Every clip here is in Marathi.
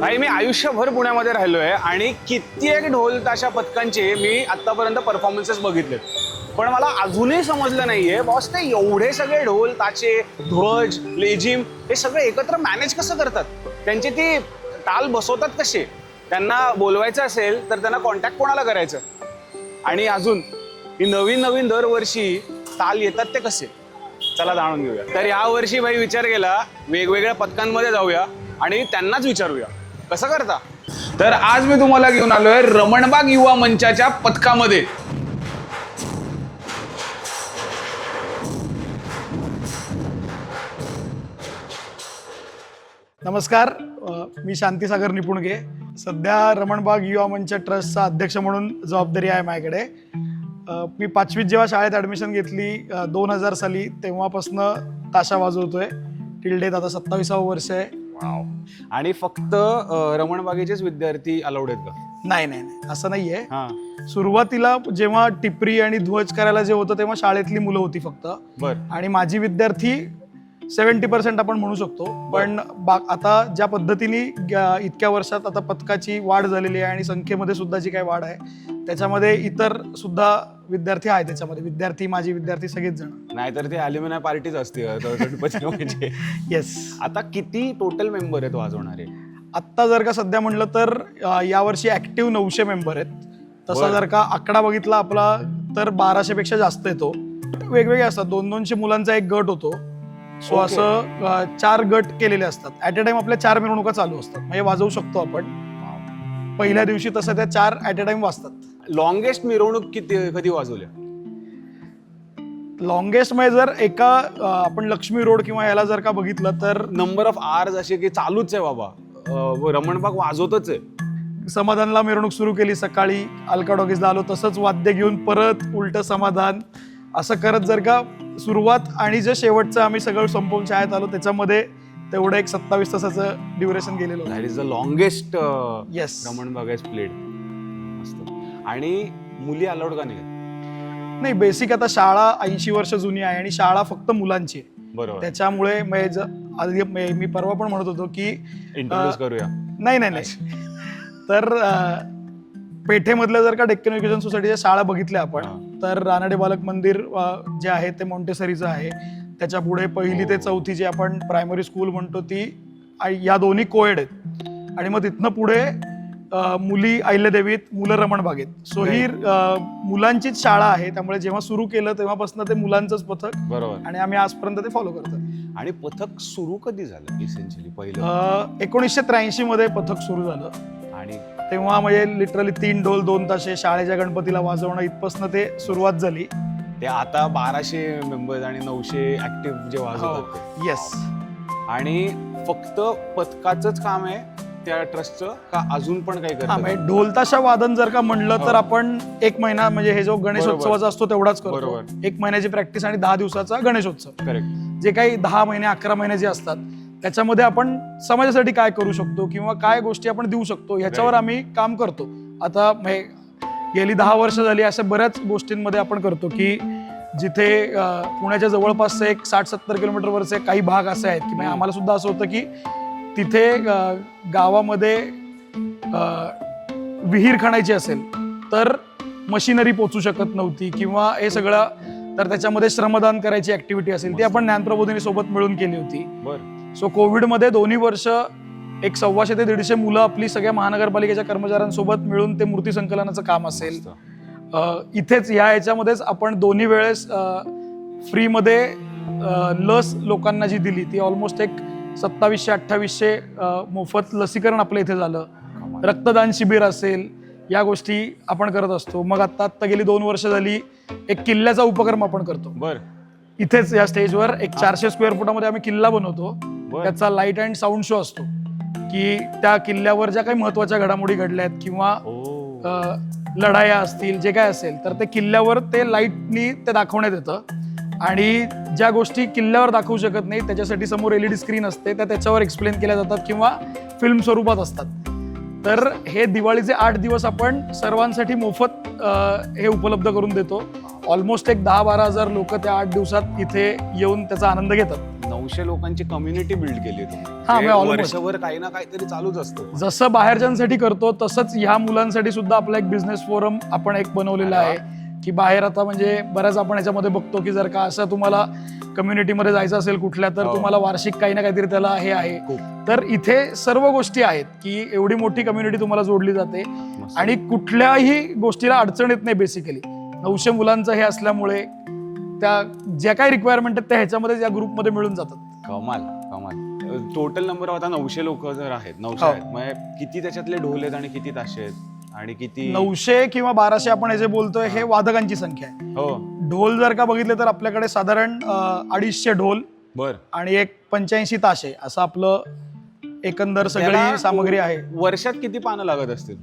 भाई मी आयुष्यभर पुण्यामध्ये राहिलोय आणि कित्येक ढोल ताशा पथकांचे मी आतापर्यंत परफॉर्मन्सेस बघितलेत, पण मला अजूनही समजलं नाहीये बॉस ते एवढे सगळे ढोल ताशे ध्वज लेझिम हे सगळे एकत्र मॅनेज कसं करतात. त्यांची ती ताल बसवतात कसे, त्यांना बोलवायचं असेल तर त्यांना कॉन्टॅक्ट कोणाला करायचं, आणि अजून ही नवीन नवीन दरवर्षी ताल येतात ते कसे. चला जाणून घेऊया. तर या वर्षी भाई विचार केला वेगवेगळ्या पथकांमध्ये जाऊया आणि त्यांनाच विचारूया कसं करता. तर आज मी तुम्हाला घेऊन आलोय रमणबाग युवा मंचाच्या पथकामध्ये. नमस्कार, मी शांतीसागर निपुणगे. सध्या रमणबाग युवा मंच ट्रस्टचा अध्यक्ष म्हणून जबाबदारी आहे माझ्याकडे. मी 5वीत जेव्हा शाळेत ॲडमिशन घेतली 2000 साली, तेव्हापासनं ताशा वाजवतोय. टिल डेट आता 27वं वर्ष आहे. आणि फक्त रमणबागेचेच विद्यार्थी अलाउड आहेत का? नाही नाही नाही, असं नाहीये. सुरुवातीला जेव्हा टिपरी आणि ध्वज करायला जे होतं तेव्हा शाळेतली मुलं होती फक्त. आणि माझी विद्यार्थी 70% आपण म्हणू शकतो. पण आता ज्या पद्धतीने इतक्या वर्षात आता पथकाची वाढ झालेली आहे आणि संख्येमध्ये सुद्धा जी काही वाढ आहे त्याच्यामध्ये इतर सुद्धा विद्यार्थी आहेत. त्याच्यामध्ये विद्यार्थी, माझे विद्यार्थी सगळेच जण. नाहीतर ते अल्युमिनाय पार्टीच असते गणपती. येस. आता किती टोटल मेंबर आहेत वाजवणारे? आत्ता जर का सध्या म्हणलं तर यावर्षी ऍक्टिव्ह 900 मेंबर आहेत. तसा जर का आकडा बघितला आपला तर 1200 पेक्षा जास्त येतो. वेगवेगळे असतात. 200 मुलांचा एक गट होतो. सो असं 4 गट केलेले असतात. ऍट अ टाइम आपल्या 4 मिरवणुका चालू असतात, म्हणजे वाजवू शकतो आपण. पहिल्या दिवशी तसं त्या 4 ऍट अ टाइम वाजतात. लॉंगेस्ट मिरवणूक कधी वाजवल्या? लॉंगेस्ट म्हणजे जर एका आपण लक्ष्मी रोड किंवा याला जर का बघितलं तर नंबर ऑफ आवर्स असे की चालूच आहे बाबा, रमणबाग वाजवतच आहे. समाधानला मिरवणूक सुरू केली सकाळी, अलका टॉकीजला आलो, तसंच वाद्य घेऊन परत उलट समाधान, असं करत जर का सुरुवात आणि जे शेवटचं आम्ही सगळं संपवून शाळेत आलो त्याच्यामध्ये तेवढं एक 27 तासाचं ड्युरेशन गेलेलं. That is the longest yes Ramanbag has played. आणि मुली अलाउड का नाही? बेसिक आता शाळा 80 वर्ष जुनी आहे आणि शाळा फक्त मुलांची आहे. बरोबर. त्याच्यामुळे मी परवा पण म्हणत होतो की इंट्रोड्यूस करूया. नाही नाही नाही तर पेठेमधल्या जर का डेक्कन एज्युकेशन सोसायटीच्या शाळा बघितल्या आपण तर रानडे बालक मंदिर जे आहे ते मॉन्टेसरीचं आहे. त्याच्या पुढे 1ली ते 4थी जी आपण प्रायमरी स्कूल म्हणतो ती, या दोन्ही कोएड आहेत. आणि मग तिथनं पुढे मुली अहिल्यादेवीत, मुलं रमणबागेत. सो ही मुलांचीच शाळा आहे. त्यामुळे जेव्हा सुरू केलं तेव्हापासून ते मुलांचंच पथक. बरोबर. आणि आम्ही आजपर्यंत ते फॉलो करतो. आणि पथक सुरू कधी झालं इसेन्शियली? पहिलं 1983 मध्ये पथक सुरू झालं. आणि तेव्हा म्हणजे लिटरली 3 ढोल 2 ताशे शाळेच्या गणपतीला वाजवणं इथपासून ते सुरुवात झाली. ते आता 1200 मेंबर्स आणि 900 ऍक्टिव्ह जे वाजवतात. येस. आणि फक्त पथकाचंच काम आहे त्या ट्रस्टचं का अजून पण काही करतात? ढोल ताशा वादन जर का म्हणलं तर आपण 1 महिना म्हणजे हे जो गणेशोत्सवाचा असतो तेवढाच करतो. 1 महिन्याची प्रॅक्टिस आणि 10 दिवसाचा गणेशोत्सव. करेक्ट. जे काही 10 महिने 11 महिने जे असतात त्याच्यामध्ये आपण समाजासाठी काय करू शकतो किंवा काय गोष्टी आपण देऊ शकतो ह्याच्यावर आम्ही काम करतो. आता गेली 10 वर्ष झाली अशा बऱ्याच गोष्टींमध्ये आपण करतो की जिथे पुण्याच्या जवळपास एक 60-70 किलोमीटरवरचे काही भाग असे आहेत की आम्हाला सुद्धा असं होतं की तिथे गावामध्ये विहीर खणायची असेल तर मशिनरी पोचू शकत नव्हती किंवा हे सगळं, तर त्याच्यामध्ये श्रमदान करायची ऍक्टिव्हिटी असेल ती आपण ज्ञानप्रबोधिनी सोबत मिळून केली होती. सो कोविडमध्ये 2 वर्ष एक 125 ते 150 मुलं आपली सगळ्या महानगरपालिकेच्या कर्मचाऱ्यांसोबत मिळून ते मूर्ती संकलनाचं काम असेल. इथेच याच्यामध्येच आपण 2 वेळेस फ्रीमध्ये लस लोकांना जी दिली ती ऑलमोस्ट एक 2700-2800 मोफत लसीकरण आपल्या इथे झालं. रक्तदान शिबिर असेल, या गोष्टी आपण करत असतो. मग आता गेली 2 वर्ष झाली एक किल्ल्याचा उपक्रम आपण करतो. इथेच या स्टेजवर एक 400 स्क्वेअर फुटामध्ये आम्ही किल्ला बनवतो. त्याचा लाईट अँड साऊंड शो असतो की त्या किल्ल्यावर ज्या काही महत्वाच्या घडामोडी घडल्या आहेत किंवा लढाया असतील, जे काय असेल तर ते किल्ल्यावर ते लाईटनी ते दाखवण्यात येतं. आणि ज्या गोष्टी किल्ल्यावर दाखवू शकत नाही त्याच्यासाठी समोर LED स्क्रीन असते, त्याच्यावर एक्सप्लेन केल्या जातात किंवा फिल्म स्वरूपात असतात. तर हे दिवाळीचे 8 दिवस आपण सर्वांसाठी मोफत हे उपलब्ध करून देतो. ऑलमोस्ट एक 10-12 हजार लोक त्या 8 दिवसात इथे येऊन त्याचा आनंद घेतात. 900 लोकांची कम्युनिटी बिल्ड केली हा, तुम्ही almost. वर्षभर काही ना काहीतरी चालूच असतं. जसं बाहेरच्यांसाठी करतो तसंच ह्या मुलांसाठी सुद्धा आपला एक बिझनेस फोरम आपण एक बनवलेला अरे आहे की बाहेर आता म्हणजे बऱ्याच आपण याच्यामध्ये बघतो की जर का असं तुम्हाला कम्युनिटीमध्ये जायचं असेल कुठल्या तर हो. तुम्हाला वार्षिक काही ना काहीतरी त्याला हे आहे. खूप. तर इथे सर्व गोष्टी आहेत की एवढी मोठी कम्युनिटी तुम्हाला जोडली जाते मस्त. आणि कुठल्याही गोष्टीला अडचण येत नाही. बेसिकली 900 मुलांचं हे असल्यामुळे त्या ज्या काही रिक्वायरमेंट आहेत त्या ह्याच्यामध्ये या ग्रुपमध्ये मिळून जातात. कमाल कमाल. टोटल नंबर आता 900 लोक जर आहेत, 900 हो. आहेत, मग किती त्याच्यातले ढोल आहेत आणि किती ताशे आहेत आणि किती? 900 किंवा 1200 आपण हे जे बोलतोय हे वादकांची संख्या आहे. हो. ढोल जर का बघितले तर आपल्याकडे साधारण 250 ढोल बर. आणि एक 85 ताशे असं आपलं एकंदर त्याला सगळी सामग्री आहे. वर्षात किती पानं लागत असतील?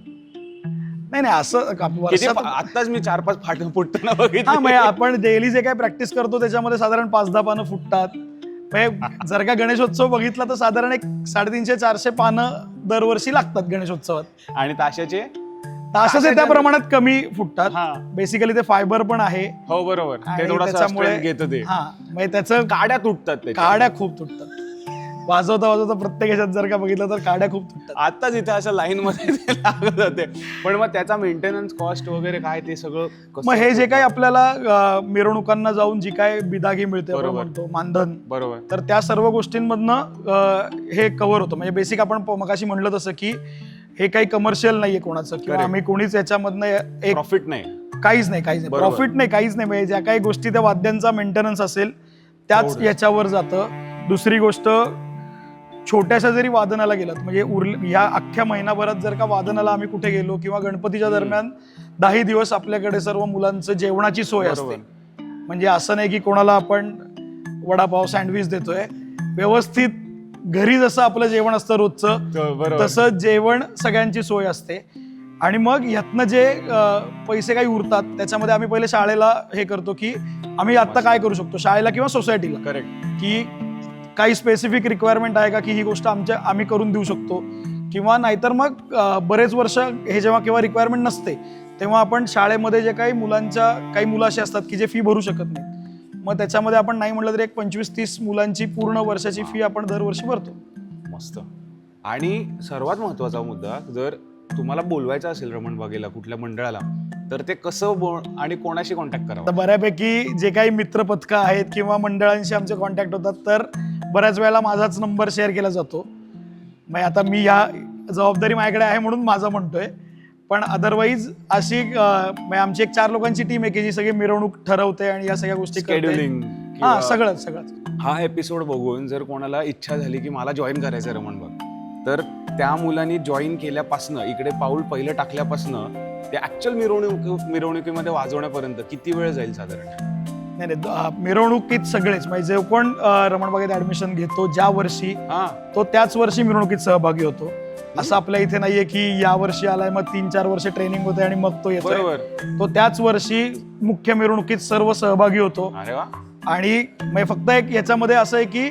नाही नाही असं वर्षात आताच मी 4-5 फाट फुटताना हा बघितलं. म्हणजे आपण डेली जे काही प्रॅक्टिस करतो त्याच्यामध्ये साधारण 5-10 पानं फुटतात. म्हणजे जर का गणेशोत्सव बघितला तर साधारण एक 350-400 पानं दरवर्षी लागतात गणेशोत्सवात. आणि ताशाचे? ताशाचे त्या प्रमाणात कमी फुटतात. हा. बेसिकली ते फायबर पण आहे. हो बरोबर. आणि ते थोडंसं त्याच्यामुळे strength घेतं ते. हा म्हणजे त्याचं काड्या तुटतात त्याच्या. काड्या खूप तुटतात. वाजवता प्रत्येक ह्याच्यात जर का बघितलं तर काड्या खूप तुटतात. आताच इथे अशा लाईन मध्ये ते लागत होते. पण मग त्याचा मेंटेनन्स कॉस्ट वगैरे काय ते सगळं कसं? मग हे जे काही आपल्याला मिरवणुकांना जाऊन जी काय बिदागी मिळते आपण बरोबर. म्हणतो मानधन, बरोबर. तर त्या सर्व गोष्टींमधनं हे कव्हर होतं. म्हणजे बेसिक आपण मगाशी म्हणलं तसं की हे काही कमर्शियल नाहीये कोणाचं किंवा Correct. आम्ही कोणीच याच्यामधनं एक प्रॉफिट नाही. काहीच नाही बरोबर. प्रॉफिट नाही, काहीच नाही. म्हणजे ज्या काही गोष्टी त्या वाद्यांचा मेंटेनन्स असेल त्याच तेवढंच. याच्यावर जातं. दुसरी गोष्ट, छोट्याशा जरी वादनाला गेलात म्हणजे या अख्ख्या महिनाभरात जर का वादनाला आम्ही कुठे गेलो किंवा गणपतीच्या दरम्यान 10 दिवस आपल्याकडे सर्व मुलांचं जेवणाची सोय असते. म्हणजे असं नाही की कोणाला आपण वडापाव सँडविच देतोय. व्यवस्थित घरी जसं आपलं जेवण असतं रोजचं बरोबर. तसं जेवण सगळ्यांची सोय असते. आणि मग ह्यातनं जे पैसे काही उरतात त्याच्यामध्ये आम्ही पहिले शाळेला हे करतो की आम्ही आता काय करू शकतो शाळेला किंवा सोसायटीला, करेक्ट, की काही स्पेसिफिक रिक्वायरमेंट आहे का की ही गोष्ट आम्ही करून देऊ शकतो. किंवा नाहीतर मग बरेच वर्ष हे जेव्हा किंवा रिक्वायरमेंट नसते तेव्हा आपण शाळेमध्ये जे काही काही मुलं अशी असतात की जे फी भरू शकत नाही, मग त्याच्यामध्ये आपण नाही म्हटलं तरी एक 25-30 मुलांची पूर्ण वर्षाची फी आपण दरवर्षी भरतो. मस्त. आणि सर्वात महत्वाचा मुद्दा, जर तुम्हाला बोलवायचं असेल रमणबागेला कुठल्या मंडळाला तर ते कसं आणि कोणाशी कॉन्टॅक्ट करावं? आता बऱ्यापैकी जे काही मित्रपथकं आहेत किंवा मंडळांशी आमचे कॉन्टॅक्ट होतात तर बऱ्याच वेळेला माझाच नंबर शेअर केला जातो. मग आता मी या जबाबदारी माझ्याकडे आहे म्हणून माझा म्हणतोय. पण अदरवाईज अशी म्हणजे आमची एक 4 लोकांची टीम आहे की जी सगळी मिरवणूक ठरवते आणि या सगळ्या गोष्टी करते. शेड्युलिंग. हा सगळंच. हा एपिसोड बघून जर कोणाला इच्छा झाली की मला जॉईन करायचं रमणबाग, तर त्या मुलांनी जॉईन केल्यापासनं, इकडे पाऊल पहिलं टाकल्यापासनं ते ऍक्च्युअल मिरवणुकीमध्ये वाजवण्यापर्यंत किती वेळ जाईल साधारण? नाही मिरवणुकीत सगळेच म्हणजे जो कोण रमणबागेत ऍडमिशन घेतो ज्या वर्षी हा, तो त्याच वर्षी मिरवणुकीत सहभागी होतो. असं आपल्या इथे नाहीये की या वर्षी आलाय मग 3-4 वर्ष ट्रेनिंग होते आणि मग तो येतोय. बरोबर. तो त्याच वर्षी मुख्य मिरवणुकीत सर्व सहभागी होतो. अरे वा. आणि म्हणजे फक्त एक याच्यामध्ये असं आहे की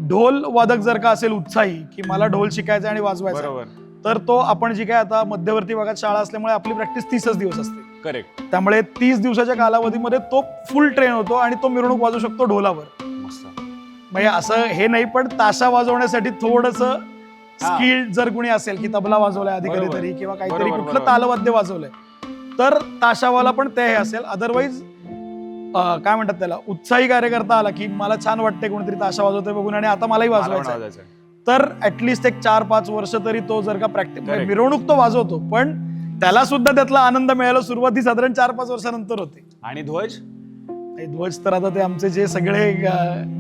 ढोल वादक जर का असेल उत्साही की मला ढोल शिकायचा आणि वाजवायचा, बरोबर. तर तो आपण जी काय आता मध्यवर्ती भागात शाळा असल्यामुळे आपली प्रॅक्टिस 30च दिवस असते. करेक्ट. त्यामुळे 30 दिवसाच्या कालावधीमध्ये तो फुल ट्रेन होतो आणि तो मिरवणूक वाजवू शकतो ढोलावर. मस्त. म्हणजे असं हे नाही, पण ताशा वाजवण्यासाठी थोडंसं स्किल्ड जर कुणी असेल की तबला वाजवलाय आधी बरोबर. कधीतरी किंवा काहीतरी बरोबर, कुठलं बरोबर. तालवाद्य वाजवलंय तर ताशावाला पण ते हे असेल. अदरवाईज काय म्हणतात त्याला, उत्साही कार्यकर्ता आला की मला छान वाटतंय कोणीतरी ताशा वाजवतोय बघून आणि आता मलाही वाजवायचं आहे, वाजवायचं. तर ऍटलिस्ट एक 4-5 वर्ष तरी तो जर का प्रॅक्टिस, Correct. मिरवणूक तो वाजवतो पण त्याला सुद्धा त्यातला आनंद मिळायला सुरुवाती साधारण 4-5 वर्षानंतर होते. आणि ध्वज? ध्वज तर आता ते आमचे जे सगळे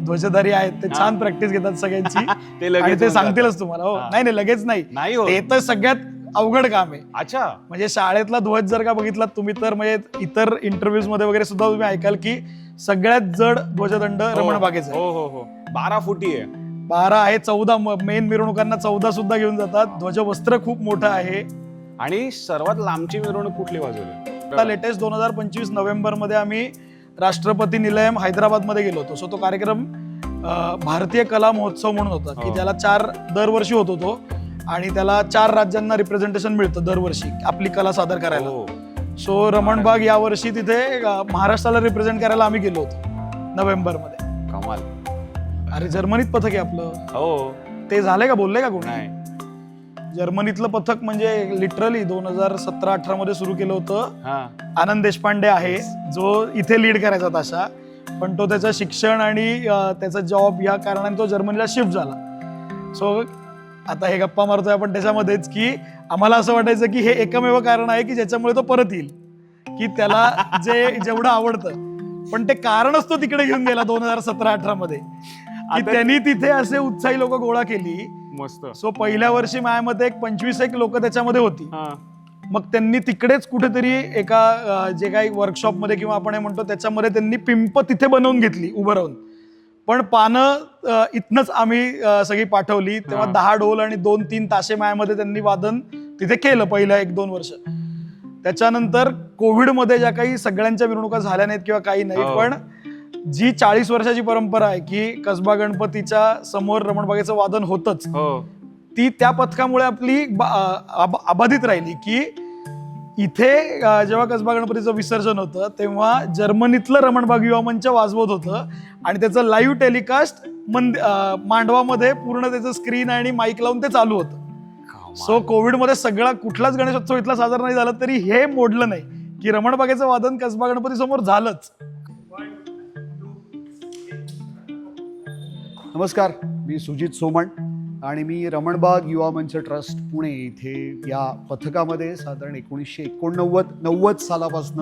ध्वजधारी आहेत ते छान प्रॅक्टिस घेतात सगळ्यांची ते आणि लगेच ते होऊन सांगतीलच तुम्हाला. हो हा. नाही लगेच नाही, नाही हो. ते तर सगळ्यात अवघड काम आहे. अच्छा. म्हणजे शाळेतला ध्वज जर का बघितलात तुम्ही तर म्हणजे इतर इंटरव्ह्यूज मध्ये वगैरे सुद्धा तुम्ही ऐकाल की सगळ्यात जड ध्वजदंड रमणबागेचा आहे. हो हो हो. 12 फुटी आहे. 12 आहे, 14 मेन मिरवणुकांना 14 सुद्धा घेऊन जातात. ध्वजवस्त्र खूप मोठं आहे. आणि सर्वात लांबची मिरवणूक कुठली वाजवली? आता लेटेस्ट 2025 नोव्हेंबर मध्ये आम्ही राष्ट्रपती निलयम हैदराबाद मध्ये गेलो होतो. सो तो कार्यक्रम भारतीय कला महोत्सव म्हणून होता की त्याला दरवर्षी होतो तो, आणि त्याला 4 राज्यांना रिप्रेझेंटेशन मिळतं दरवर्षी आपली कला सादर करायला. सो रमणबाग या वर्षी तिथे महाराष्ट्राला रिप्रेझेंट करायला आम्ही गेलो होतो नोव्हेंबर मध्ये. कमाल. अरे जर्मनीत पथक आहे आपलं. हो. ते झालंय का, बोलले का कोणी? नाही. जर्मनीतलं पथक म्हणजे लिटरली 2017-18 मध्ये सुरू केलं होतं. हा. आनंद देशपांडे आहे जो इथे लीड करायचा ताशा, पण तो त्याचं शिक्षण आणि त्याचा जॉब या कारणाने तो जर्मनीला शिफ्ट झाला. सो आता हे गप्पा मारतोय आपण त्याच्यामध्येच की आम्हाला असं वाटायचं की हे एकमेव कारण आहे की ज्याच्यामुळे तो परत येईल, की त्याला जेवढं आवडतं. पण ते कारणच तो तिकडे घेऊन गेला 2017-18 मध्ये, की त्यांनी तिथे असे उत्साही लोक गोळा केली. मस्त. सो पहिल्या वर्षी माझ्यामध्ये 25 लोक त्याच्यामध्ये होती. मग त्यांनी तिकडेच कुठेतरी एका जे काही वर्कशॉपमध्ये किंवा आपण हे म्हणतो त्याच्यामध्ये त्यांनी पिंप तिथे बनवून घेतली उभं राहून. पण पानं इथनच आम्ही सगळी पाठवली. तेव्हा 10 ढोल आणि 2-3 ताशे मायामध्ये त्यांनी वादन तिथे केलं पहिल्या 1-2 वर्ष. त्याच्यानंतर कोविडमध्ये ज्या काही सगळ्यांच्या मिरवणुका झाल्या नाहीत किंवा काही नाही, पण जी 40 वर्षाची परंपरा आहे की कसबा गणपतीच्या समोर रमणबागेचं वादन होतच, ती त्या पथकामुळे आपली अबाधित राहिली. की इथे जेव्हा कसबा गणपतीचं विसर्जन होतं तेव्हा जर्मनीतलं रमणबाग युवा मंच वाजवत होतं आणि त्याचं लाईव्ह टेलिकास्ट मांडवामध्ये पूर्ण त्याचं स्क्रीन आणि माईक लावून ते चालू होतं. सो कोविडमध्ये सगळा कुठलाच गणेशोत्सव इथला साजरा नाही झाला तरी हे मोडलं नाही की रमणबागेचं वादन कसबा गणपती समोर झालंच. नमस्कार, मी सुजित सोमण आणि मी रमणबाग युवा मंच ट्रस्ट पुणे इथे या पथकामध्ये साधारण 1989 सालापासून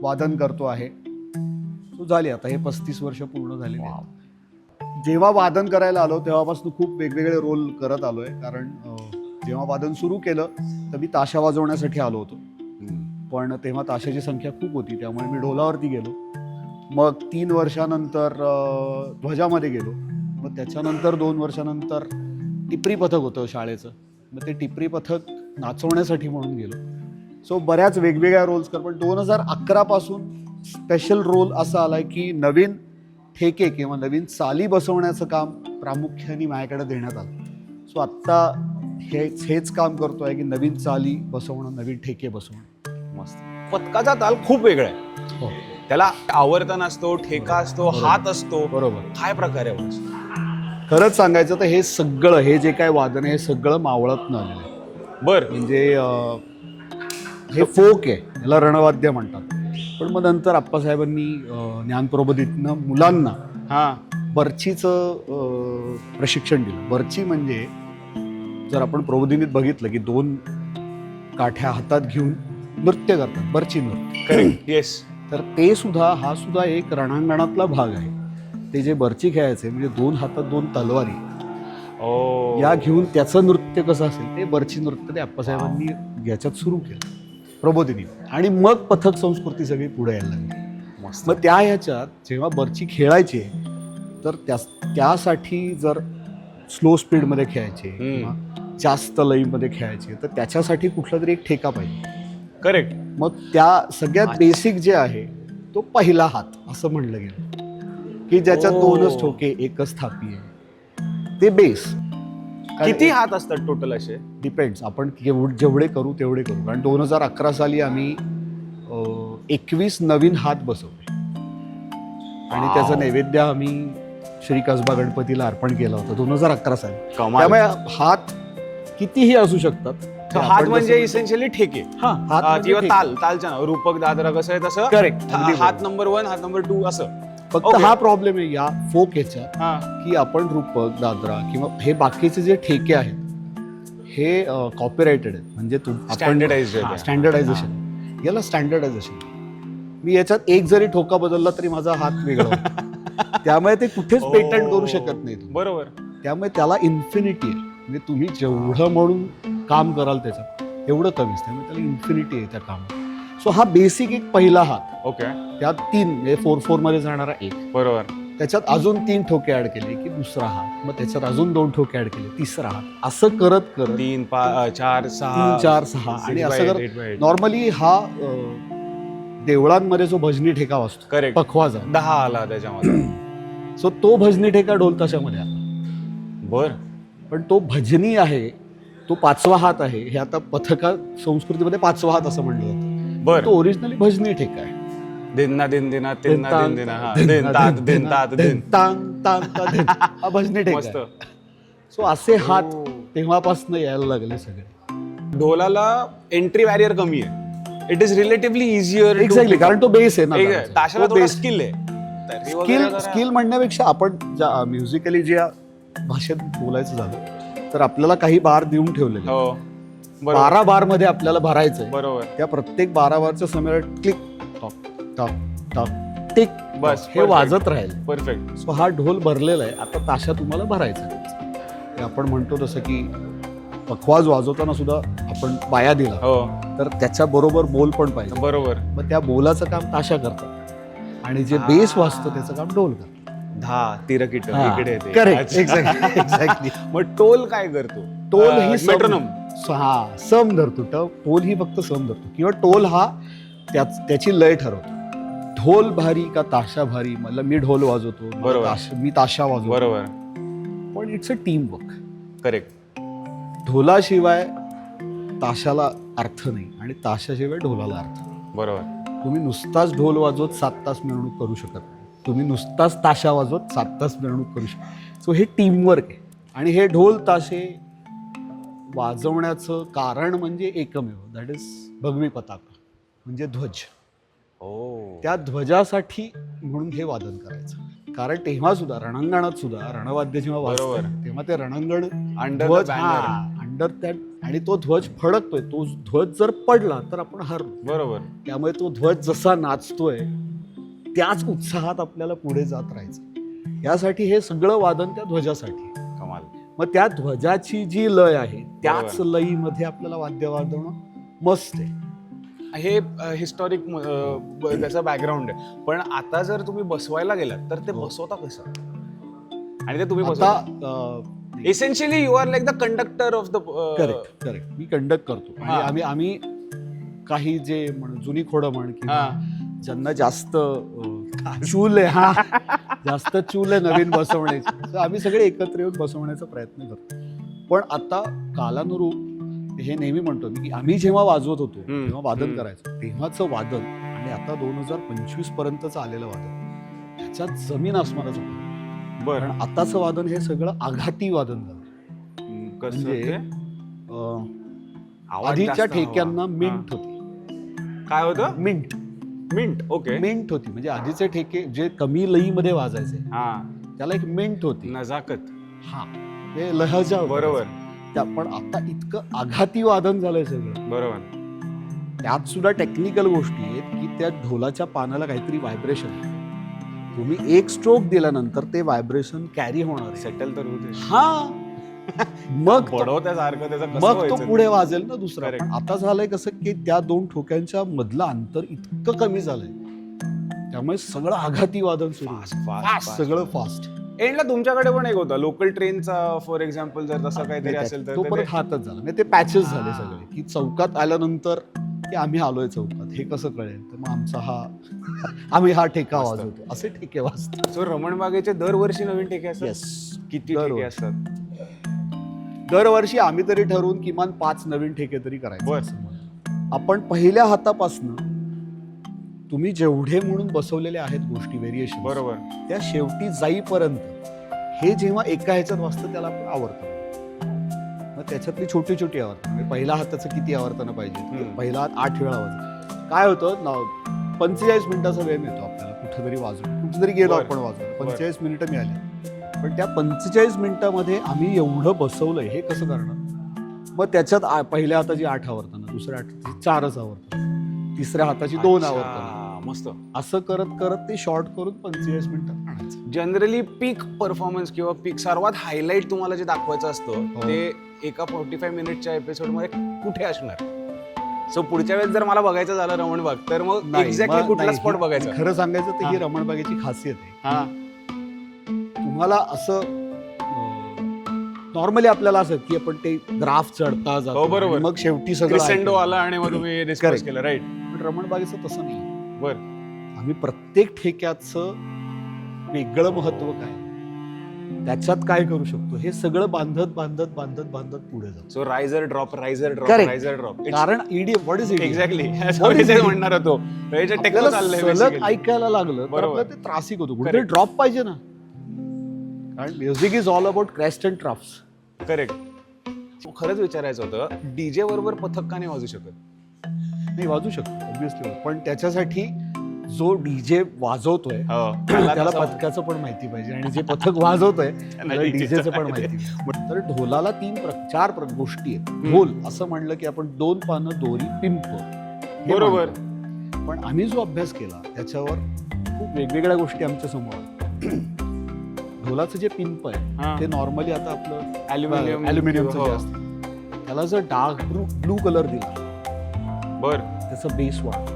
वादन करतो आहे. तो झाले आता हे 35 वर्ष पूर्ण झालेले आहेत. जेव्हा वादन करायला आलो तेव्हापासून खूप वेगवेगळे रोल करत आलो आहे. कारण जेव्हा वादन सुरू केलं तर मी ताशा वाजवण्यासाठी आलो होतो, पण तेव्हा ताशाची संख्या खूप होती त्यामुळे मी ढोलावरती गेलो. मग 3 वर्षानंतर ध्वजामध्ये गेलो. मग त्याच्यानंतर 2 वर्षानंतर टिपरी पथक होतं शाळेचं, मग ते टिपरी पथक नाचवण्यासाठी म्हणून गेलो. सो बऱ्याच वेगवेगळ्या रोल्स कर. पण 2011 पासून स्पेशल रोल असा आलाय की नवीन ठेके किंवा नवीन चाली बसवण्याचं काम प्रामुख्याने माझ्याकडे देण्यात आलं. सो आत्ता हेच काम करतोय की नवीन चाली बसवणं, नवीन ठेके बसवणं. मस्त. पथकाचा ताल खूप वेगळा आहे. हो, त्याला आवर्तन असतो, ठेका असतो, हात असतो. बरोबर. काय प्रकार आहे? खरंच सांगायचं तर हे सगळं, हे जे काय वादन आहे हे सगळं मावळतनं आलेलं आहे. बर. म्हणजे हे फोक आहे, याला रणवाद्य म्हणतात. पण मग नंतर आप्पासाहेबांनी ज्ञानप्रबोधितनं मुलांना बर्चीचं प्रशिक्षण दिलं. बर्ची म्हणजे जर आपण प्रबोधिनीत बघितलं की 2 काठ्या हातात घेऊन नृत्य करतात, बर्ची नृत्य. येस. तर ते सुद्धा, हा सुद्धा एक रणांगणातला भाग आहे. ते जे बर्ची खेळायचे म्हणजे 2 हातात 2 तलवारी या घेऊन त्याचं नृत्य कसं असेल ते बर्ची नृत्य ते आप्पासाहेबांनी याच्यात सुरू केलं प्रबोधिनी. आणि मग पथक संस्कृती सगळी पुढे यायला लागली. मग त्या ह्याच्यात जेव्हा बर्ची खेळायचे तर त्यासाठी जर स्लो स्पीडमध्ये खेळायचे किंवा जास्त लईमध्ये खेळायचे तर त्याच्यासाठी कुठला तरी एक ठेका पाहिजे. करेक्ट. मग त्या सगळ्यात बेसिक जे आहे तो पहिला हात असं म्हणलं गेलं की ज्याच्यात 2च ठोके, एकच थापी आहे. ते बेस. किती हात असतात टोटल असे? डिपेंड्स, आपण जेवढे करू तेवढे करू. कारण 2011 साली आम्ही 21 नवीन हात बसवले आणि त्याचं नैवेद्य आम्ही श्री कसबा गणपतीला अर्पण केला होता 2011 साली. त्यामुळे हात कितीही असू शकतात. हात म्हणजे इसेन्शियली ठेके. हात किंवा तालच्या नाव रूपक दादरा कसं आहे तसं. करेक्ट. हात नंबर 1, हात नंबर 2 असं. फक्त हा प्रॉब्लेम आहे या फोक ह्याच्यात की आपण रूपक, दादरा किंवा हे बाकीचे जे ठेके आहेत हे कॉपीराइटेड आहेत. म्हणजे स्टँडर्डायझेशन, याला स्टँडर्डायझेशन. मी याच्यात एक जरी ठोका बदलला तरी माझा हात वेगळा होतो. त्यामुळे ते कुठेच पेटंट करू शकत नाही. बरोबर. त्यामुळे त्याला इन्फिनिटी आहे. म्हणजे तुम्ही जेवढं म्हणून काम कराल त्याच्यात एवढं कमीच. त्यामुळे त्याला इन्फिनिटी आहे त्या कामात. सो हा बेसिक एक पहिला हात. ओके. त्यात 3 म्हणजे 4-4 मध्ये जाणारा एक. बरोबर. त्याच्यात अजून 3 ठोके ऍड केले की दुसरा हात. मग त्याच्यात अजून 2 ठोके ऍड केले, तिसरा हात. असं करत करत 3, 4, 6 आणि असं करत नॉर्मली हा देवळांमध्ये जो भजनी ठेका वाजतो, करेक्ट, पखवाजा 10 आला त्याच्यामध्ये. सो तो भजनी ठेका ढोल ताशामध्ये आला. बर. पण तो भजनी आहे, तो 5वा हात आहे. हे आता पथका संस्कृतीमध्ये 5वा हात असं म्हणलं जातं. तो ओरिजिनली भजनी ठेका आहे. दिना दिन दिना तिन्ना दिन दिना हा दिन तात दिन तात दिन तांग तांग ता दिन. हा भजनी ठेका मस्त. आहे. सो असे हात तेव्हापासून यायला लागले सगळे. ढोलाला एंट्री बॅरियर कमी आहे. It is relatively easier. Exactly, कारण तो बेस आहे ना. ताशाला थोडा स्किल आहे. तर्री वगैरे स्किल जरा- स्किल म्हणण्यापेक्षा आपण म्युझिकली ज्या भाषेत बोलायचं झालं तर आपल्याला काही बार देऊन ठेवलेले. हो बरोबर 12 बार मध्ये आपल्याला भरायचंय. बरोबर. त्या प्रत्येक 12 बारच्या समय click tock tock tock tick बस, हे perfect. वाजत राहील. परफेक्ट. सो हा ढोल भरलेला आहे. आता ताशा तुम्हाला भरायचा आहे. ते आपण म्हणतो तसं की पखवाज वाजवताना सुद्धा आपण पाया दिला हो तर त्याच्या बरोबर बोल पण पाहिजे. बरोबर. मग त्या बोलाचं काम ताशा करतात आणि जे बेस वाजतं त्याचं काम ढोल करतात. तिरकिट इकडे येते. करेक्ट, अच्छा. Exactly exactly. मग टोल काय करतो? टोल ही मेट्रोनोम. हा सम धरतो. टोल ही फक्त सम धरतो किंवा टोल हा त्याची लय ठरवतो. ढोल भारी का ताशा भारी, मला मी ढोल वाजवतो, मला बरोबर. मी ताशा वाजवतो, बरोबर. पण it's a team work. Correct. ढोलाशिवाय ताशाला अर्थ नाही आणि ताशाशिवाय ढोलाला अर्थ नाही. बरोबर. तुम्ही नुसताच ढोल वाजवत 7 तास मिरवणूक करू शकत नाही. तुम्ही नुसताच ताशा वाजवत 7 तास मिरवणूक करू शकता. सो हे टीमवर्क आहे आणि हे ढोल ताशे वाजवण्याचं कारण म्हणजे एकमेव, दॅट इज भगवी पताका, म्हणजे ध्वज. त्या ध्वजासाठी म्हणून हे वादन करायचं. कारण तेव्हा सुद्धा रणांगणात सुद्धा रणवाद्य जेव्हा वाजतं तेव्हा ते रणांगण अंडर ध्वज अंडर दॅट आणि तो ध्वज फडकतोय. तो ध्वज जर पडला तर आपण हरलो. बरोबर. त्यामुळे तो ध्वज जसा नाचतोय त्याच उत्साहात आपल्याला पुढे जात राहायचं. यासाठी हे सगळं वादन त्या ध्वजासाठी. कमाल. मग त्या ध्वजाची जी लय आहे त्याच लयीमध्ये आपल्याला वाद्य वाजवणं मस्त आहे. हे हिस्टॉरिक त्याचं बॅकग्राऊंड आहे. पण आता जर तुम्ही बसवायला गेलात तर ते बसवता कसं? आणि ते तुम्ही आता essentially you are like the conductor of the. Correct correct. मी कंडक्ट करतो आणि आम्ही काही जे जुनी खोडं म्हण किंवा ज्यांना जास्त चूल आहे जास्त चूल आहे नवीन बसवण्याची, तर आम्ही सगळे एकत्र येऊन बसवण्याचा प्रयत्न करतो. पण आता कालानुरूप हे नेहमी म्हणतो मी की आम्ही जेव्हा वाजवत होतो तेव्हा वादन करायचं तेव्हाचं वादन आणि आता 2025 पर्यंतचं आलेलं वादन ह्याच्यात जमीन आसमानाचं फरक. बरं. कारण आताचं वादन हे सगळं आघाती वादन झालं. म्हणजे आधीच्या ठेक्यांना मिंट होती. काय होतं? मिंट. मिंट. ओके. मिंट होती म्हणजे आधीचे ठेके जे कमी लईमध्ये वाजायचे त्याला एक मिंट होती. नजाकत. हा ते लहजा. बरोबर. पण आता इतकं आघाती वादन झालंय सगळं. बरोबर. त्यात सुद्धा टेक्निकल गोष्टी आहेत की त्या ढोलाच्या पानाला काहीतरी व्हायब्रेशन आहे. तुम्ही एक स्ट्रोक दिल्यानंतर ते व्हायब्रेशन कॅरी होणार आहे. सेटल तर होते. हा मग बडवत्यासारखं त्याचं कसं मग तो व्हायचं? पुढे वाजेल ना दुसरा. Correct. पण आता झालंय कसं की त्या 2 ठोक्यांच्या मधलं अंतर इतकं कमी झालंय त्यामुळे सगळं आघाती वादन सुरू आहे. फास्ट सगळं फास्ट. एंडला तुमच्याकडे पण एक होता लोकल ट्रेनचा फॉर एक्झाम्पल, जर तसं काहीतरी असेल तर तो ते- परत हातच झाला. म्हणजे ते पॅचेस झाले सगळे की चौकात आल्यानंतर की आम्ही आलोय चौकात हे कसं कळेल. तर मग आम्ही हा ठेका मस्त. वाजवतो असे ठेके वाजतो. सो रमणबागेचे दरवर्षी नवीन ठेके असतात. येस. किती दरवर्षी. ठेके असतात? दरवर्षी आम्ही तरी ठरवून किमान 5 नवीन ठेके तरी करायचे. बर. असं म्हणतो. आपण पहिल्या हातापासनं तुम्ही जेवढे म्हणून बसवलेले आहेत गोष्टी व्हेरिएशन बरोबर. त्या शेवटी जाईपर्यंत हे जेव्हा एका ह्याच्यात वाजतं त्याला आपण आवडतं. मग त्याच्यातली छोटी छोटी आवर्तन म्हणजे पहिल्या हाताचं किती आवर्तनं पाहिजे. पहिला हात 8 वेळा वाजतो. काय होतं 45 मिनिटाचा वेळ मिळतो आपल्याला कुठेतरी वाजवून. कुठेतरी गेलो बर. आपण वाजवून 45 मिनिटं मिळाली. पण त्या 45 मिनिटामध्ये आम्ही एवढं बसवलंय हे कसं करणार. मग त्याच्यात पहिल्या हाताची 8 आवर्तनं, दुसऱ्या हाताची 4च आवर्तनं, तिसऱ्या हाताची 2 आवर्तनं, मस्त. असं करत करत ते शॉर्ट करून 45 मिनिटात आणायचं. जनरली पीक परफॉर्मन्स किंवा पीक सर्वात हायलाईट तुम्हाला जे दाखवायचं असतं हो. ते एका 45 मिनिटच्या एपिसोड मध्ये कुठे असणार? सो पुढच्या वेळेस जर मला बघायचं झालं रमणबाग तर मग नाही, एक्झॅक्टली मग कुठला नाही, स्पॉट ही- बघायचा? खरं सांगायचं तर ही रमणबागेची खासियत आहे. तुम्हाला असं नॉर्मली आपल्याला असं की आपण ते ग्राफ चढता हो, जातो बरोबर. आणि मग शेवटी सगळं क्रिसेंडो ऐकलं. आला आणि मग तुम्ही डिस्कस Correct. केलं, राईट? पण रमणबागेचं तसं नाही. बर. आम्ही प्रत्येक ठेक्याचं वेगळं महत्व काय त्याच्यात काय करू शकतो हे सगळं बांधत बांधत बांधत बांधत पुढे जातो. So riser drop Correct. Riser drop कारण EDM what is exactly What is it? म्हणणार होतो टेक्नो चाललंय सलग basically. ऐकायला लागलं तर बरोबर. आपल्याला ते त्रासिक होतो. कुठे Correct. ड्रॉप पाहिजे ना, कारण music is all about crest and troughs. Correct. खरंच विचारायचं होतं, डीजे बरोबर पथक का नाही वाजू शकत? नाही वाजू शकतो ऑब्विसली, पण त्याच्यासाठी जो डीजे वाजवतोय हो. त्याला तसं- पथकाचं पण माहिती पाहिजे आणि जे पथक वाजवतोय त्याला DJ चं डीजेचं पण माहिती. माहिती. तर ढोलाला चार गोष्टी आहेत. ढोल असं म्हणलं की आपण 2 पानं दोरी पिंप हे बरोबर. म्हणतो. पण आम्ही जो अभ्यास केला त्याच्यावर खूप वेगवेगळ्या गोष्टी आमच्या समोर आहेत. ढोलाचं जे पिंप हा. आहे ते नॉर्मली आता आपलं ॲल्युमिनियमचं जे हो. असतं त्याला जर डार्क ब्लू कलर दिला बर, त्याचा बेस वाढतो.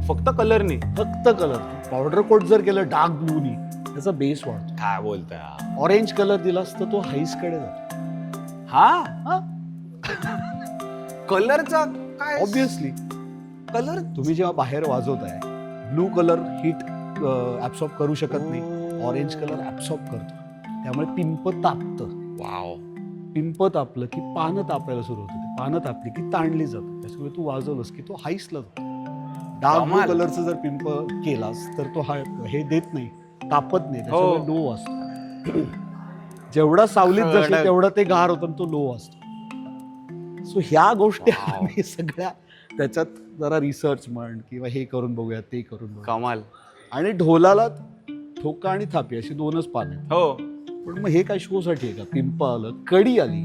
फक्त कलरनी? फक्त कलर पावडर कोट जर केलं डार्क ब्लूनी त्याचा बेस वाढतो. काय बोलताय? ऑरेंज कलर दिलास तर तो हाईसकडे जातो. हा, कलरचा काय? ऑब्विसली कलर तुम्ही जेव्हा बाहेर वाजवताय ब्लू कलर हीट ऍब्सॉर्ब करू शकत नाही, ऑरेंज कलर ऍब्सॉर्ब करतो. त्यामुळे पिंप तापतं. वाव. पिंप तापलं की पानं तापायला सुरू होतं. पानं तापली की ताणली जातं. त्याच्यामुळे तू वाजवलंस की तो हाईसला जातो. डार्क ब्लू कमाल. कलरचं जर पिंप केलास तर तो हे देत नाही, तापत नाही, त्याच्यामुळे हो. लो असतो. जेवढा सावलीत कळलं. जशी तेवढा ते गार होतं आणि तो लो असतो. सो ह्या गोष्टी Wow. आम्ही सगळ्या त्याच्यात जरा रिसर्च म्हण किंवा हे करून बघूया ते करून बघूया. कमाल. आणि ढोलाला ठोका आणि थापी अशी 2च पानं आहेत. हो. पण मग हे काय शो साठी आहे का? पिंप आलं, कडी आली,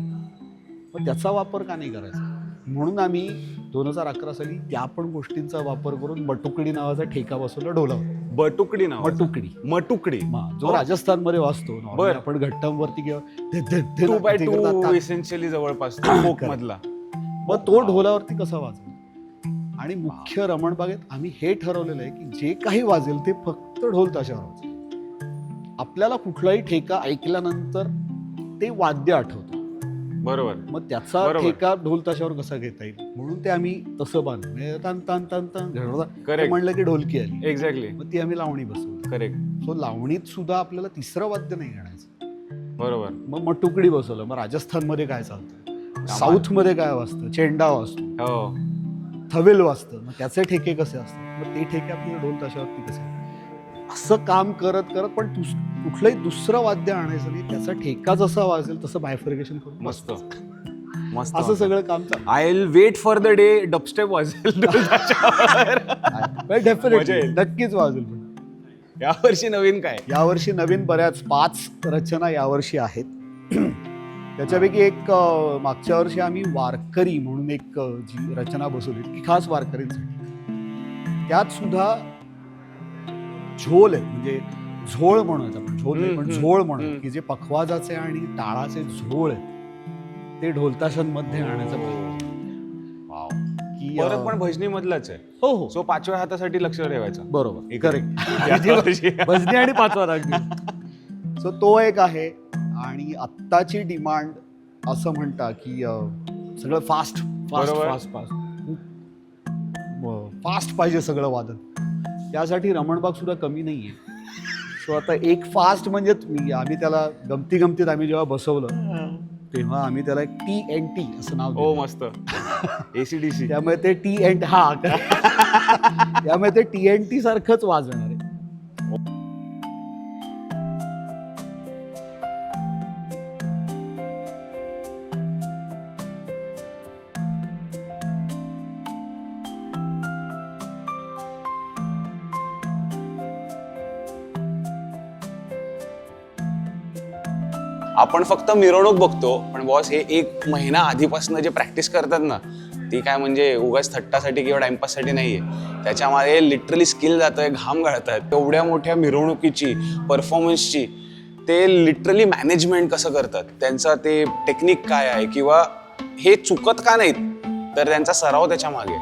मग त्याचा वापर का नाही करायचा? म्हणून आम्ही 2011 साली त्या पण गोष्टींचा वापर करून मटुकडी नावाचा ठेका बसवला ढोलावर. बटुकडी नाव? मटुकडी. मटुकडी जो हो. राजस्थानमध्ये वाजतो normally बरं. आपण घट्टांवरती किंवा 2x2 इसेन्शियली जवळपास फोक मधला. मग तो ढोलावरती कसा वाजवेल? आणि मुख्य रमणबागेत आम्ही हे ठरवलेलं आहे की जे काही वाजेल ते फक्त ढोल ताशावर वाजेल. आपल्याला कुठलाही ठेका ऐकल्यानंतर ते वाद्य आठवतं. बरोबर. मग त्याचा बरोबर. ठेका ढोल ताशावर कसा घेता येईल म्हणून ते आम्ही तसं बांधलं. म्हणजे तन तन तन तन Correct. ते म्हणलं की ढोलकी आली, एक्झॅक्टली. मग ती आम्ही लावणी बसवली. करेक्ट. सो लावणीत सुद्धा आपल्याला तिसरं वाद्य नाही आणायचं. बरोबर. मग तुकडी बसवलं. मग राजस्थानमध्ये काय चालतं, साऊथ मध्ये काय वाजतं, चेंडा वाजतो, हो. थवेल वाजतं, मग त्याचे ठेके कसे असतात, मग ते ठेके आपल्याला ढोल ताशावरती कसे. असं काम करत करत पण कुठलंही दुसरं वाद्य आणायचं नाही, त्याचा ठेका जसा वाजेल तसं बायफर्गेशन करून मस्त. मस्त. असं सगळं काम चालू. I will wait for the day dubstep वाजेल ढोल ताशावर. मजा डेफिनेटली येईल. नक्कीच वाजेल. पण यावर्षी नवीन काय? यावर्षी नवीन बऱ्याच 5 रचना यावर्षी आहेत. त्याच्यापैकी एक मागच्या वर्षी आम्ही वारकरी म्हणून एक जी रचना बसवली की खास वारकरींसाठी. त्यात सुद्धा झोल आहेत, म्हणजे झोळ म्हणूयात आपण, झोल नाही पण झोळ म्हणून की जे पखवाजाचे आणि टाळाचे झोळ आहेत ते ढोलताशांमध्ये आणायचा प्रयत्न वाव. की परत पण भजनी मधलाच आहे. हो हो सो 5व्या हातासाठी लक्ष ठेवायचं. बरोबर, इकडे. करेक्ट. भजनी आणि 5वा राग. सो तो एक आहे. आणि आत्ताची डिमांड असं म्हणता की सगळं फास्ट फास्ट बरोबर. फास्ट फास्ट फास्ट पाहिजे सगळं वादन. त्यासाठी रमणबाग सुद्धा कमी नाहीये. सो आता एक फास्ट म्हणजे आम्ही त्याला गमतीत आम्ही जेव्हा बसवलं तेव्हा आम्ही त्याला एक TNT असं नाव हो दिलं. मस्त. ACDC. त्यामुळे ते त्यामुळे ते TNT सारखंच वाजणार आहे. आपण फक्त मिरवणूक बघतो, पण बॉस हे 1 महिना आधीपासून जे प्रॅक्टिस करतात ना, ती काय म्हणजे उगाच थट्टासाठी किंवा टाइमपाससाठी नाहीये. त्याच्यामध्ये लिटरली स्किल जातंय, घाम गळतात. तेवढ्या मोठ्या मिरवणुकीची, परफॉर्मन्सची ते लिटरली मॅनेजमेंट कसं करतात, त्यांचा ते टेक्निक काय आहे किंवा हे चुकत का नाहीत, तर त्यांचा सराव त्याच्या मागे.